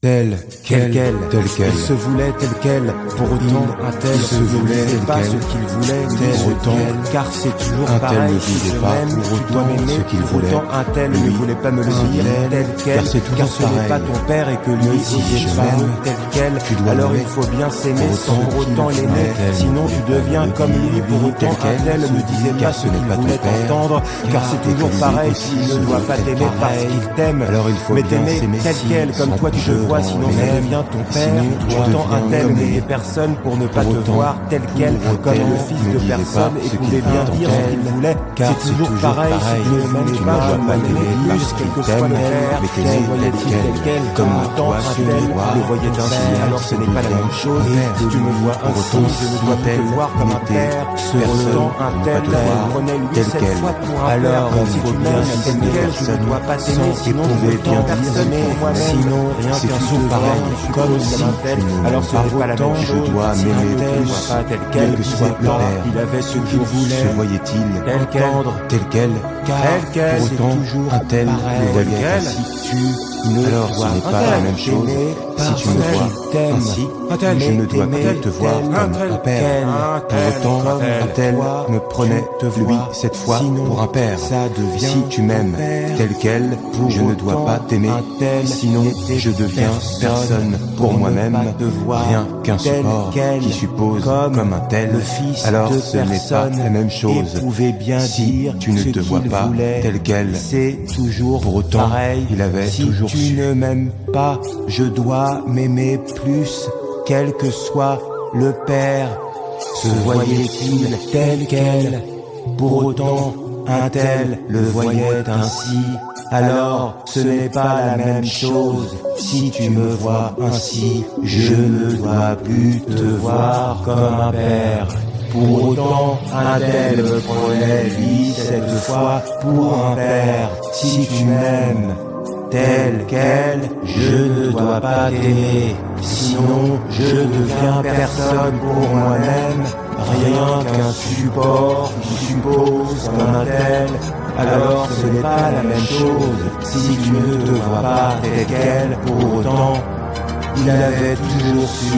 tel quel, il se voulait tel quel, pour autant un tel se voulait tel pas quel, ce qu'il voulait, pour autant car c'est toujours un tel pareil, ne vivait pas pour autant ce qu'il voulait, autant un tel ne voulait pas me le dire, tel quel, car c'est toujours ce n'est pareil. pas ton père et que lui Même si je pas m'aime, tel quel, tu dois alors l'aimer. il faut bien s'aimer Pour sans pour autant autant qu'il l'aimer, voulait, sinon tu tel deviens quel, comme lui, pour autant tel un tel ne disait pas car ce ce n'est qu'il pas ton voulait père, entendre, car c'est et que toujours lui pareil aussi s'il se ne doit veut pas tel t'aimer parce pareil. qu'il t'aime, Alors il faut mais bien t'aimer s'aimer tel quel, comme toi tu te vois, sinon tu deviens ton père, pourtant un tel n'était personne pour ne pas te voir tel quel, comme le fils de personne, et pouvait bien dire ce qu'il voulait, car c'est toujours pareil, si tu ne m'aimes pas, je m'aimerai plus, quel que soit le père, mais quel voyait-il tel quel, comme autant un tel le voyait ainsi, alors ce n'est pas la même chose, si tu me vois ainsi, je ne dois plus te voir comme un père, pourtant un tel prenait lui cette fois pour un père, alors si il faut tu bien m'aimes tel s'aimer quel, je ne dois pas t'aimer, sinon je éprouver veux bien bien personne dire, pour moi-même, sinon rien c'est qu'un toujours souverain, pareil, comme si un tel, tu ne alors ce m'aimes n'est pas la pas même autant, chose, je dois si m'aimer un tel plus, soit tel quel quel, que soit le père, il avait ce qu'il se voulait, voyait-il tel quel, entendre tel quel, car tel quel, pour c'est autant toujours un tel pareil, le voyait tel quel, ainsi. ne Alors ce dois n'est pas la même chose si tu me vois ainsi, je ne dois plus te voir comme un père. Pour autant, un tel me prenait lui cette fois pour un père. Si tu m'aimes tel quel, je ne dois pas t'aimer, sinon je deviens personne pour moi-même, rien qu'un support qui suppose comme un tel. Alors ce n'est pas la même chose si tu ne te vois pas tel quel. C'est toujours Pour autant, pareil. il avait Si toujours tu su. ne m'aimes pas, je dois m'aimer plus, quel que soit le père. Se voyait-il tel quel, pour autant un tel le voyait ainsi. Alors ce n'est pas la même chose, si tu me vois ainsi, je ne dois plus te voir comme un père. Pour autant, un tel me prenait lui cette fois pour un père. Si tu m'aimes tel quel, je ne dois pas t'aimer, sinon je deviens personne pour moi-même, rien qu'un support qui suppose comme un tel. Alors ce n'est pas la même chose, si tu ne te vois pas tel quel, pour autant, il avait toujours su